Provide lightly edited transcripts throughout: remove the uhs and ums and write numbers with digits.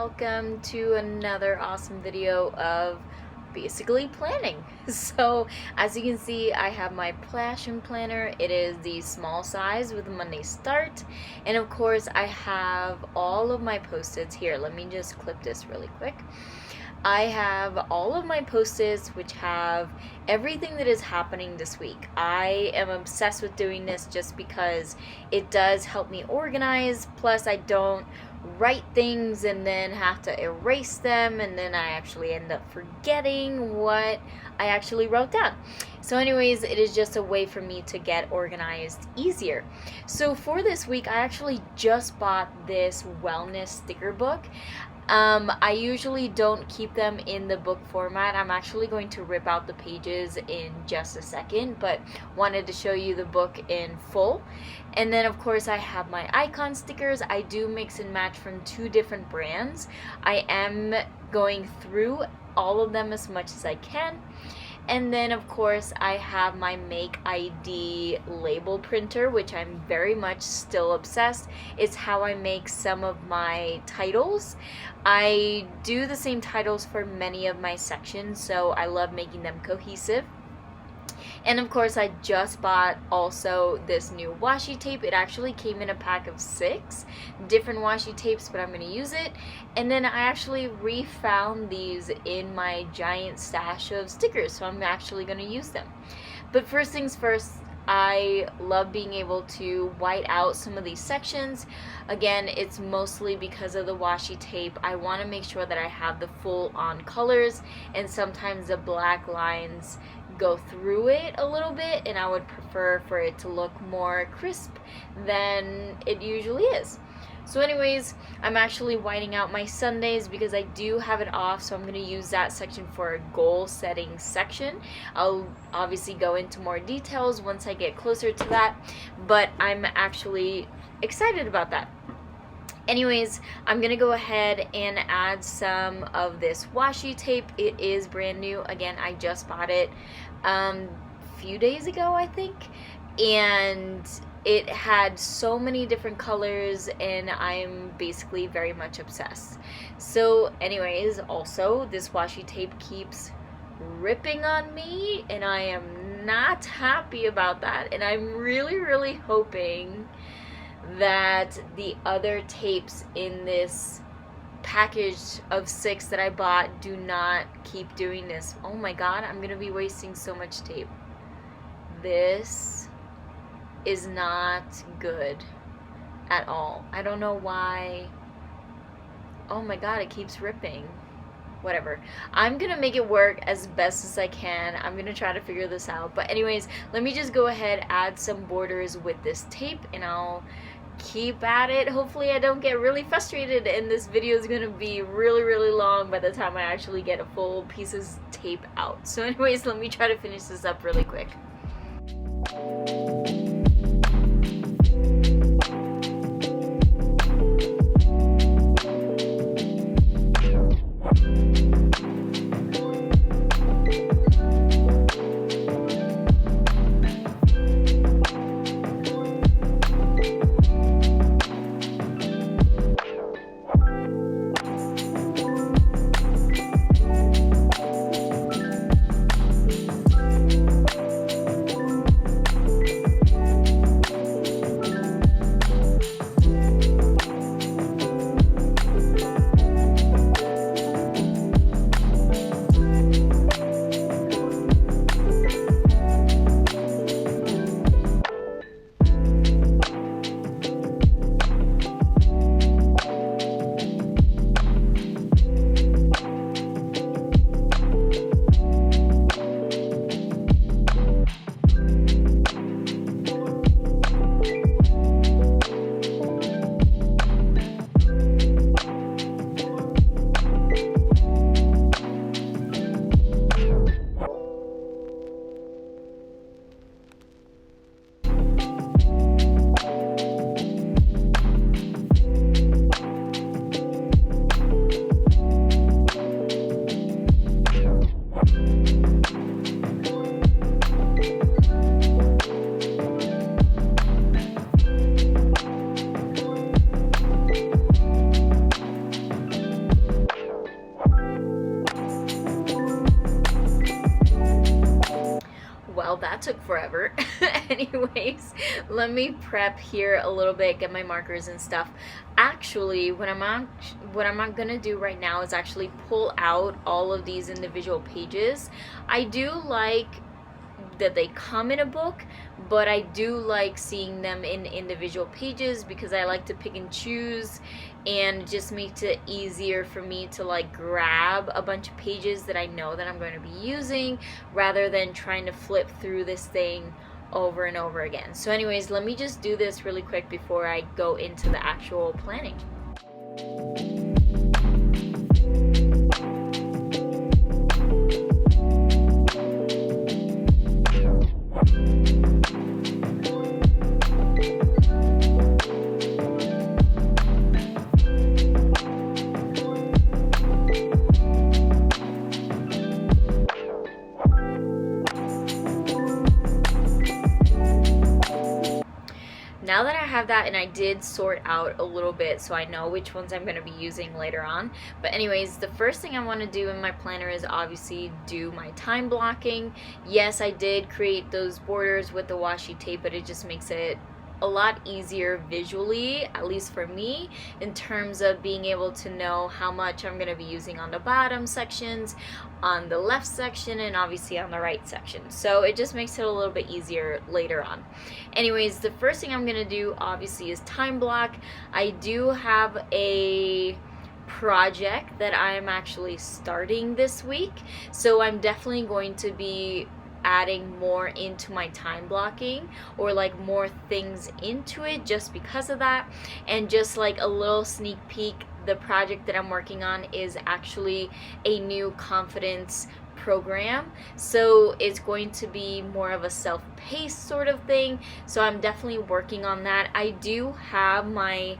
welcome to another awesome video of basically planning. So as you can see, I have my passion planner. It is the small size with a Monday start, and of course I have all of my post-its here. Let me just clip this really quick. I have all of my post-its which have everything that is happening this week. I am obsessed with doing this just because it does help me organize, plus I don't write things and then have to erase them, and then I actually end up forgetting what I actually wrote down. So anyways, it is just a way for me to get organized easier. So for this week, I actually just bought this wellness sticker book. I usually don't keep them in the book format. I'm actually going to rip out the pages in just a second, but wanted to show you the book in full. And then of course I have my icon stickers. I do mix and match from 2 different brands. I am going through all of them as much as I can. And then of course I have my Make ID label printer, which I'm very much still obsessed. It's how I make some of my titles. I do the same titles for many of my sections, so I love making them cohesive. And of course I just bought also this new washi tape. It actually came in a pack of 6 different washi tapes, but I'm going to use it. And then I actually refound these in my giant stash of stickers, so I'm actually going to use them. But first things first, I love being able to white out some of these sections. Again, it's mostly because of the washi tape. I want to make sure that I have the full on colors, and sometimes the black lines go through it a little bit, and I would prefer for it to look more crisp than it usually is. So anyways, I'm actually whiting out my Sundays because I do have it off, so I'm going to use that section for a goal setting section. I'll obviously go into more details once I get closer to that, but I'm actually excited about that. Anyways, I'm going to go ahead and add some of this washi tape. It is brand new. Again, I just bought it a few days ago, I think, and it had so many different colors, and I'm basically very much obsessed. So anyways, also this washi tape keeps ripping on me, and I am not happy about that, and I'm really hoping that the other tapes in this package of 6 that I bought do not keep doing this. Oh my god, I'm gonna be wasting so much tape. This is not good at all. I don't know why. Oh my god, it keeps ripping. Whatever. I'm gonna make it work as best as I can. I'm gonna try to figure this out. But anyways, let me just go ahead, add some borders with this tape, and I'll keep at it. Hopefully I don't get really frustrated, and this video is gonna be really long by the time I actually get a full piece of tape out. So anyways, let me try to finish this up really quick. anyways, let me prep here a little bit, get my markers and stuff. Actually, what I'm gonna do right now is actually pull out all of these individual pages. I do like that they come in a book, but I do like seeing them in individual pages because I like to pick and choose, and it just makes it easier for me to like grab a bunch of pages that I know that I'm going to be using rather than trying to flip through this thing over and over again. So anyways, let me just do this really quick before I go into the actual planning. Now that I have that, and I did sort out a little bit so I know which ones I'm going to be using later on. But anyways, the first thing I want to do in my planner is obviously do my time blocking. Yes, I did create those borders with the washi tape, but it just makes it a lot easier visually, at least for me, in terms of being able to know how much I'm going to be using on the bottom sections, on the left section, and obviously on the right section. So it just makes it a little bit easier later on. Anyways, the first thing I'm going to do obviously is time block. I do have a project that I am actually starting this week, so I'm definitely going to be adding more into my time blocking, or like more things into it just because of that. And just like a little sneak peek, the project that I'm working on is actually a new confidence program, so it's going to be more of a self-paced sort of thing, so I'm definitely working on that. I do have my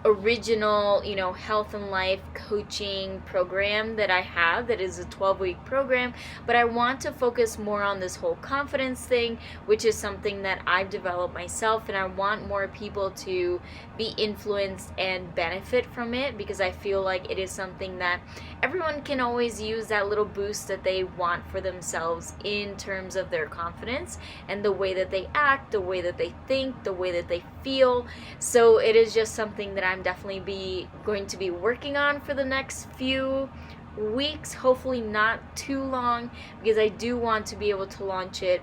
original, health and life coaching program that I have that is a 12-week program, but I want to focus more on this whole confidence thing, which is something that I've developed myself, and I want more people to be influenced and benefit from it, because I feel like it is something that everyone can always use, that little boost that they want for themselves in terms of their confidence and the way that they act, the way that they think, the way that they feel. So it is just something that I'm definitely going to be working on for the next few weeks, hopefully not too long, because I do want to be able to launch it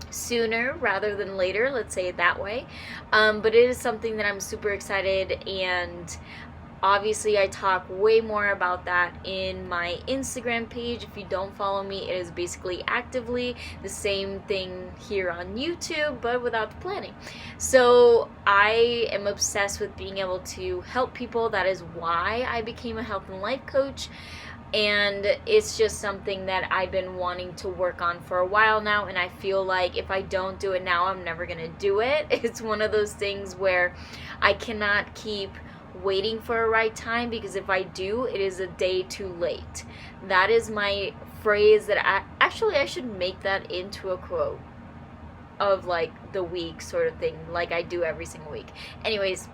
sooner rather than later, let's say it that way. But it is something that I'm super excited, and obviously I talk way more about that in my Instagram page. If you don't follow me, it is basically actively the same thing here on YouTube, but without the planning. So I am obsessed with being able to help people. That is why I became a health and life coach. And it's just something that I've been wanting to work on for a while now, and I feel like if I don't do it now, I'm never gonna do it. It's one of those things where I cannot keep waiting for a right time, because if I do, it is a day too late. That is my phrase that I should make that into a quote of like the week sort of thing, like I do every single week. Anyways,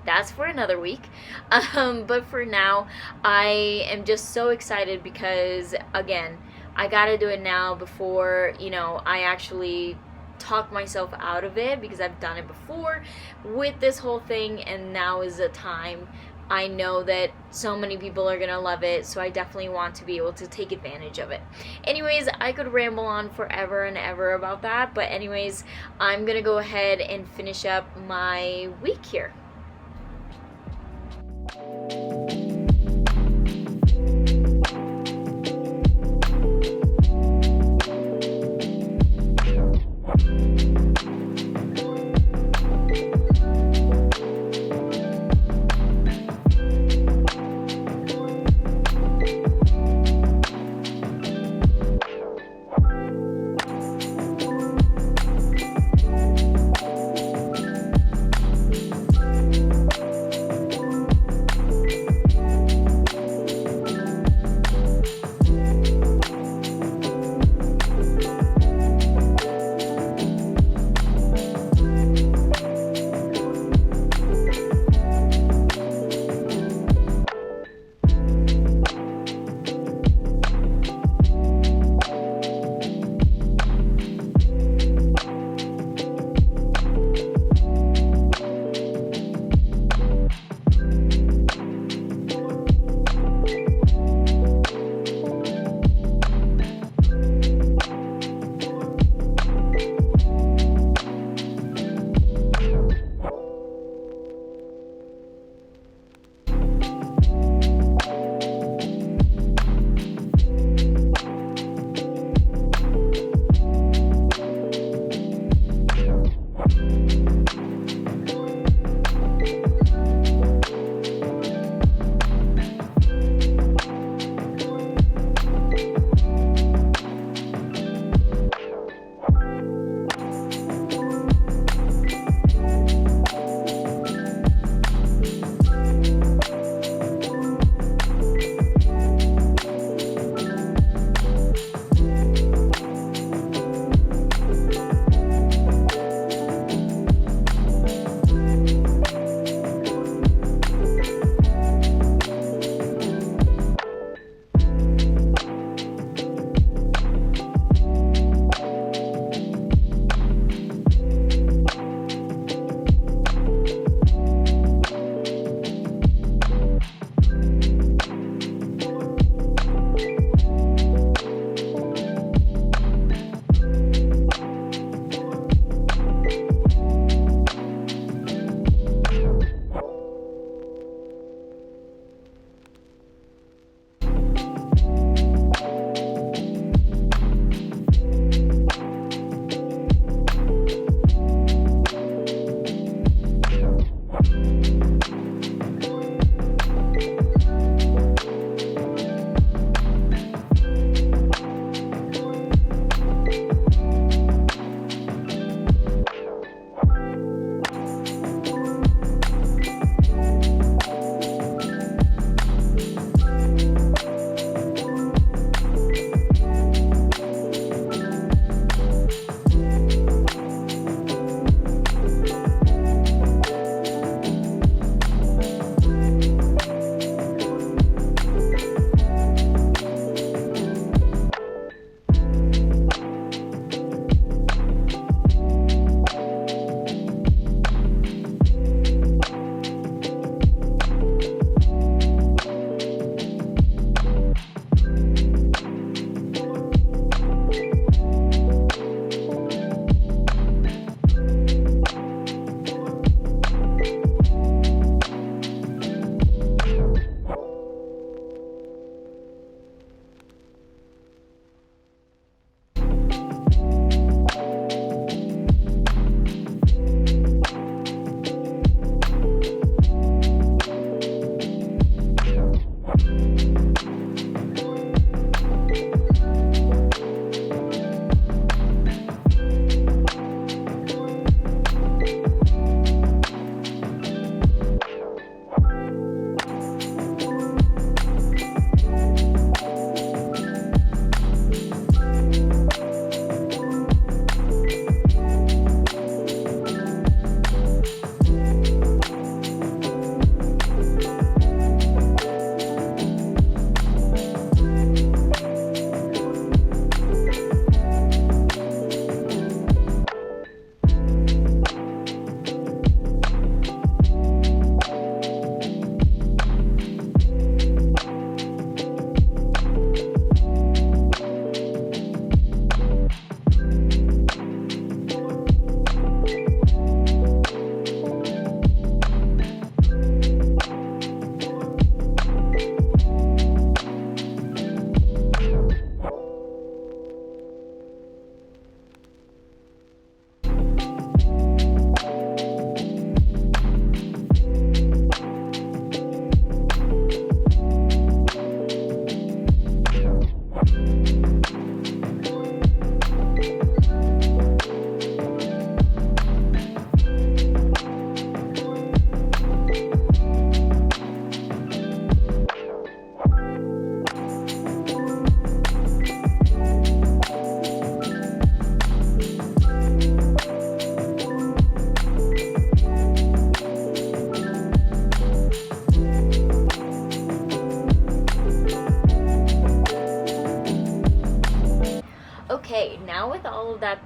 that's for another week. But for now, I am just so excited because, again, I gotta do it now before, I actually talk myself out of it, because I've done it before with this whole thing, and now is the time. I know that so many people are gonna love it, so I definitely want to be able to take advantage of it. Anyways, I could ramble on forever and ever about that, but anyways, I'm gonna go ahead and finish up my week here.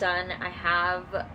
done. I have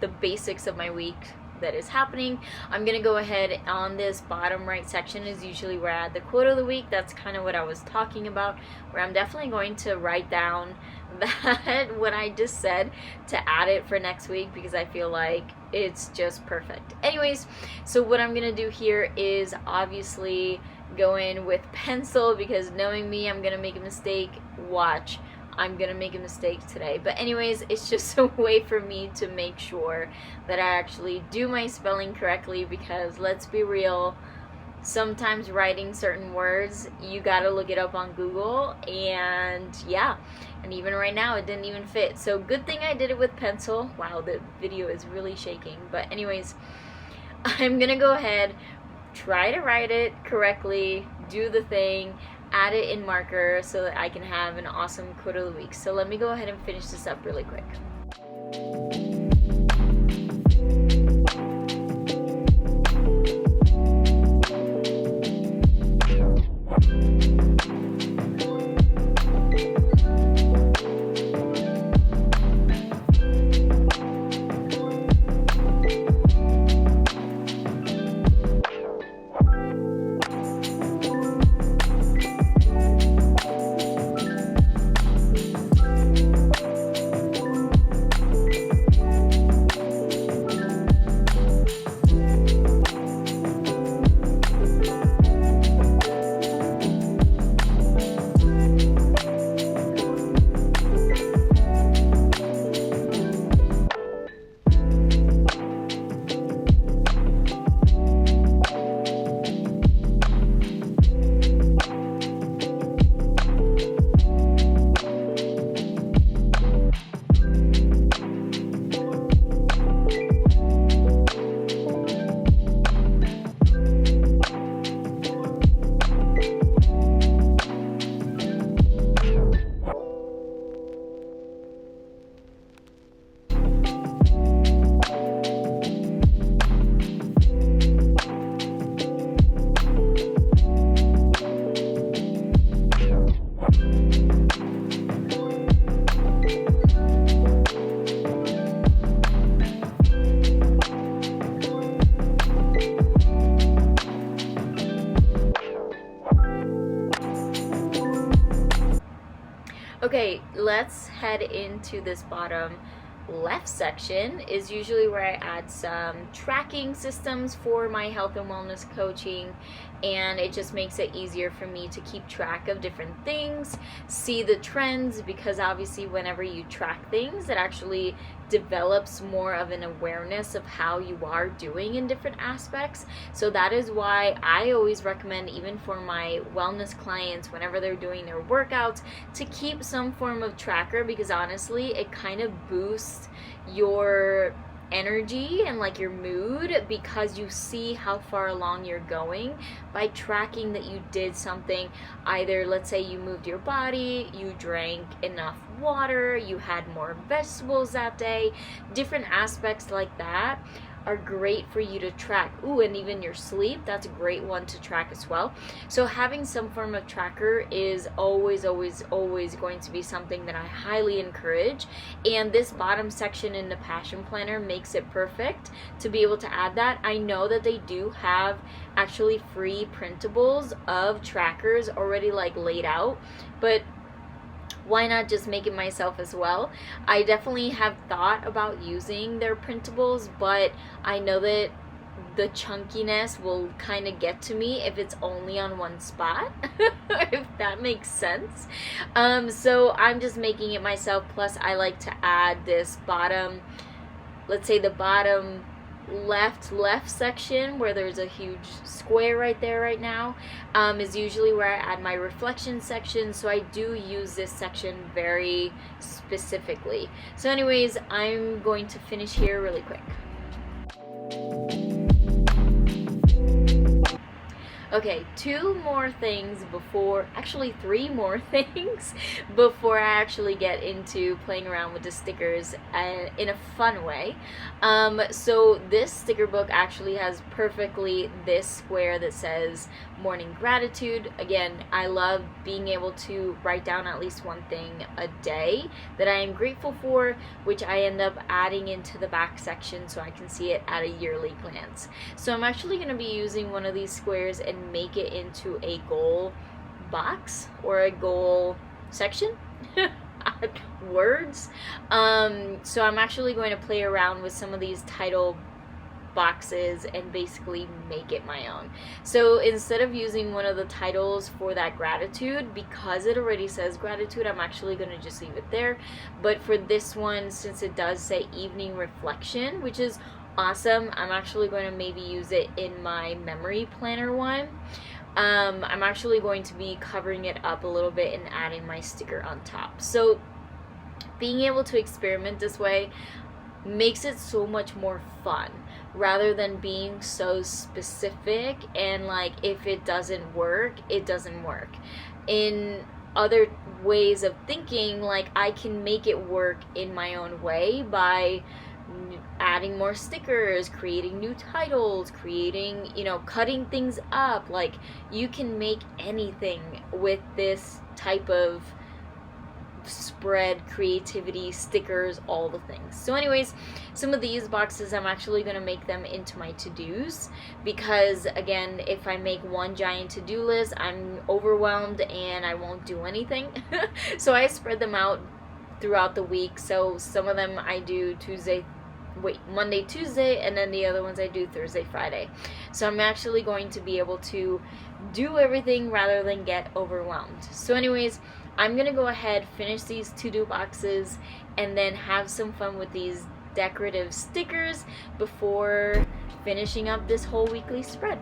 the basics of my week that is happening. I'm gonna go ahead on this bottom right section is usually where I add the quote of the week. That's kind of what I was talking about, where I'm definitely going to write down that what I just said to add it for next week, because I feel like it's just perfect. Anyways, so what I'm gonna do here is obviously go in with pencil, because knowing me, I'm gonna make a mistake. Watch, I'm gonna make a mistake today. But anyways, it's just a way for me to make sure that I actually do my spelling correctly, because let's be real, sometimes writing certain words, you gotta look it up on Google, and yeah, and even right now it didn't even fit. So good thing I did it with pencil. Wow, the video is really shaking. But anyways, I'm gonna go ahead, try to write it correctly, do the thing, add it in marker so that I can have an awesome quote of the week. So let me go ahead and finish this up really quick. Okay, let's head into this bottom left section. Is usually where I add some tracking systems for my health and wellness coaching, and it just makes it easier for me to keep track of different things, see the trends, because obviously whenever you track things, it actually develops more of an awareness of how you are doing in different aspects. So that is why I always recommend, even for my wellness clients, whenever they're doing their workouts, to keep some form of tracker, because honestly it kind of boosts your energy and like your mood, because you see how far along you're going by tracking that you did something. Either, let's say you moved your body, you drank enough water, you had more vegetables that day, different aspects like that are great for you to track. Ooh, and even your sleep, that's a great one to track as well. So having some form of tracker is always going to be something that I highly encourage, and this bottom section in the Passion Planner makes it perfect to be able to add that. I know that they do have actually free printables of trackers already like laid out, but why not just make it myself as well? I definitely have thought about using their printables, but I know that the chunkiness will kind of get to me if it's only on one spot, if that makes sense. So I'm just making it myself. Plus I like to add this bottom, let's say the bottom left section where there's a huge square right there right now, is usually where I add my reflection section. So I do use this section very specifically. So anyways, I'm going to finish here really quick. Okay, two more things before, actually three more things before I actually get into playing around with the stickers in a fun way. So this sticker book actually has perfectly this square that says morning gratitude. Again, I love being able to write down at least one thing a day that I am grateful for, which I end up adding into the back section so I can see it at a yearly glance. So I'm actually going to be using one of these squares and make it into a goal box or a goal section. Words. So I'm actually going to play around with some of these title boxes and basically make it my own. So instead of using one of the titles for that gratitude, because it already says gratitude, I'm actually going to just leave it there. But for this one, since it does say evening reflection, which is awesome, I'm actually going to maybe use it in my memory planner one. I'm actually going to be covering it up a little bit and adding my sticker on top. So being able to experiment this way makes it so much more fun, rather than being so specific and like, if it doesn't work, it doesn't work. In other ways of thinking, like, I can make it work in my own way by adding more stickers, creating new titles, creating, cutting things up. Like, you can make anything with this type of spread, creativity, stickers, all the things. So anyways, some of these boxes, I'm actually going to make them into my to-dos, because again, if I make one giant to-do list, I'm overwhelmed and I won't do anything. So I spread them out throughout the week. So some of them I do Monday, Tuesday, and then the other ones I do Thursday, Friday. So I'm actually going to be able to do everything rather than get overwhelmed. So anyways, I'm going to go ahead, finish these to-do boxes, and then have some fun with these decorative stickers before finishing up this whole weekly spread.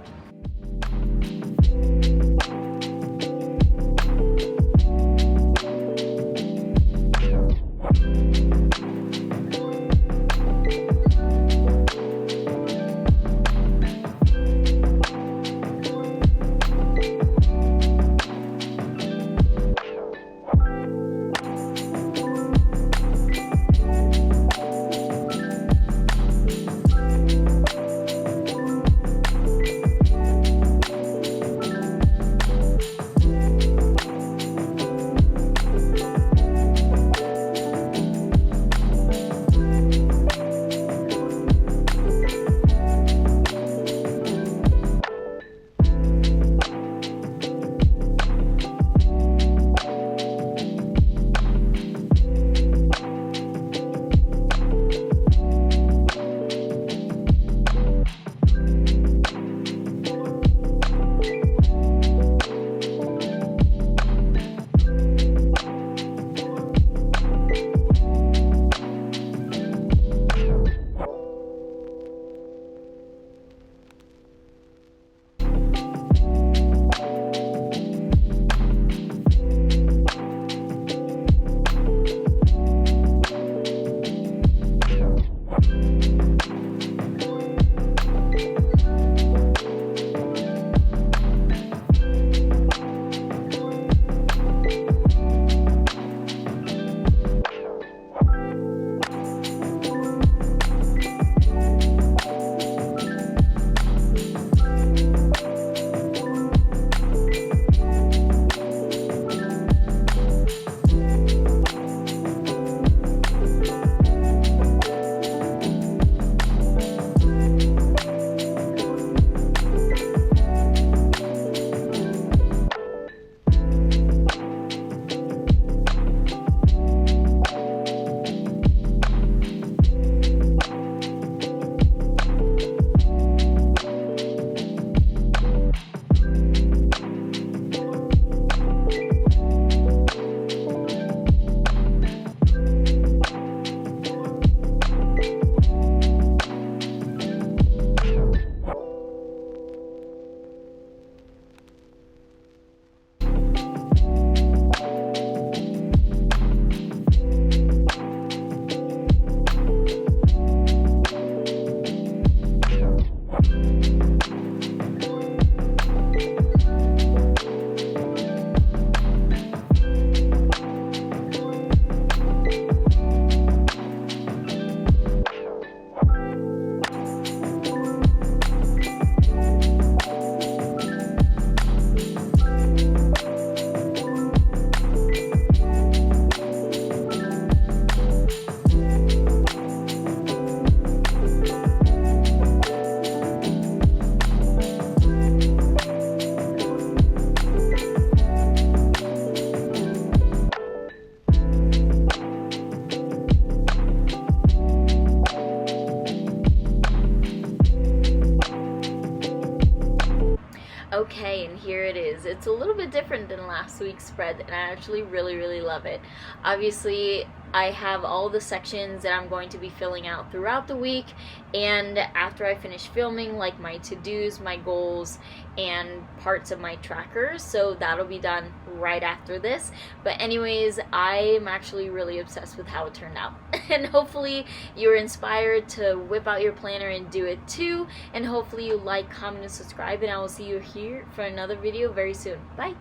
Okay, and here it is. It's a little bit different than last week's spread, and I actually really love it. Obviously, I have all the sections that I'm going to be filling out throughout the week, and after I finish filming, like my to-dos, my goals, and parts of my trackers, so that'll be done right after this. But anyways, I'm actually really obsessed with how it turned out, and hopefully you're inspired to whip out your planner and do it too, and hopefully you like, comment, and subscribe, and I will see you here for another video very soon. Bye!